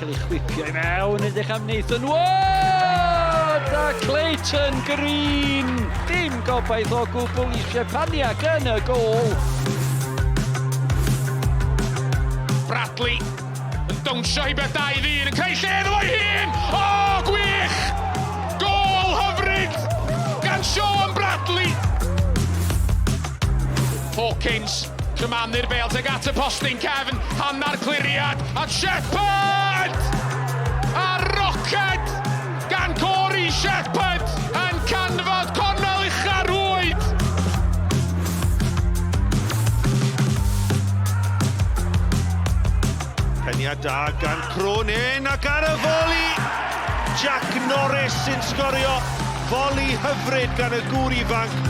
cael ei chwipio i mewn, edrych am Nathan Wood a Clayton Green. Dim gobaith o gwbl i Shephard yn y gôl. Bradley yn dawnsio i beth 2-1 yn creu lle iddo fo'i hun. O, gwych! Gôl hyfryd gan Sion Bradley. Hawkins, cymanu'r bel tuag at y postyn cefn, hannar cliriad, a Shephard! A roced gan Corey Shephard yn canfod Connah ucha'r rwyd. Peniad da gan Cronin ac ar y foli. Jac Norris sy'n sgorio foli hyfryd gan y gŵr ifanc.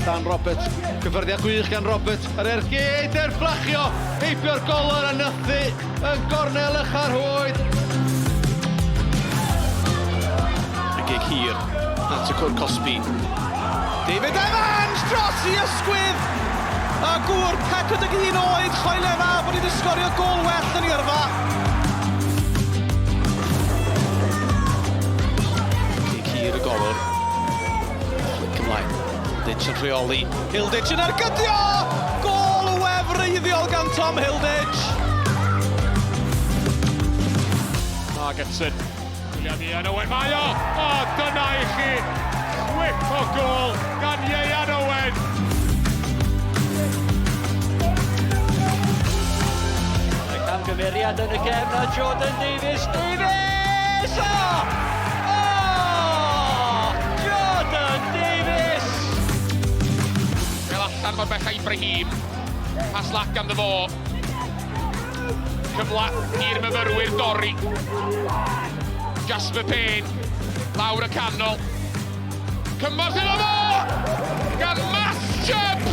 Dan Robert, cyffyrddiad gwych gan Robert, yr ergyd fflachio, heibio'r golwr a nythu yn gornel ucha'r hwyd. Y gig hir, at y cwr Cosby. David Evans dros i ysgwydd! A gŵr 41 oed, Choelema, bod wedi sgorio gol well yn ei yrfa. Gig hir y golwr. Flic ymlaen. Hilditch yn rheoli. Hilditch yn argydio! Gol wefreiddiol gan Tom Hilditch. Margetson. William Ieuan Owen. Mae o! O, dyna i chi! Whip o gol gan Ieuan Owen. Y camgymeriad yn y gefn a Jordan Davies. Davies! Jordan Davies! Allan mor bell a Ibrahim. Pas lac ganddo fo. Cyfla i'r myfyrwyr dorri. Jasper Payne. Lawr y canol. Cymorth iddo fo! Gan Chubb!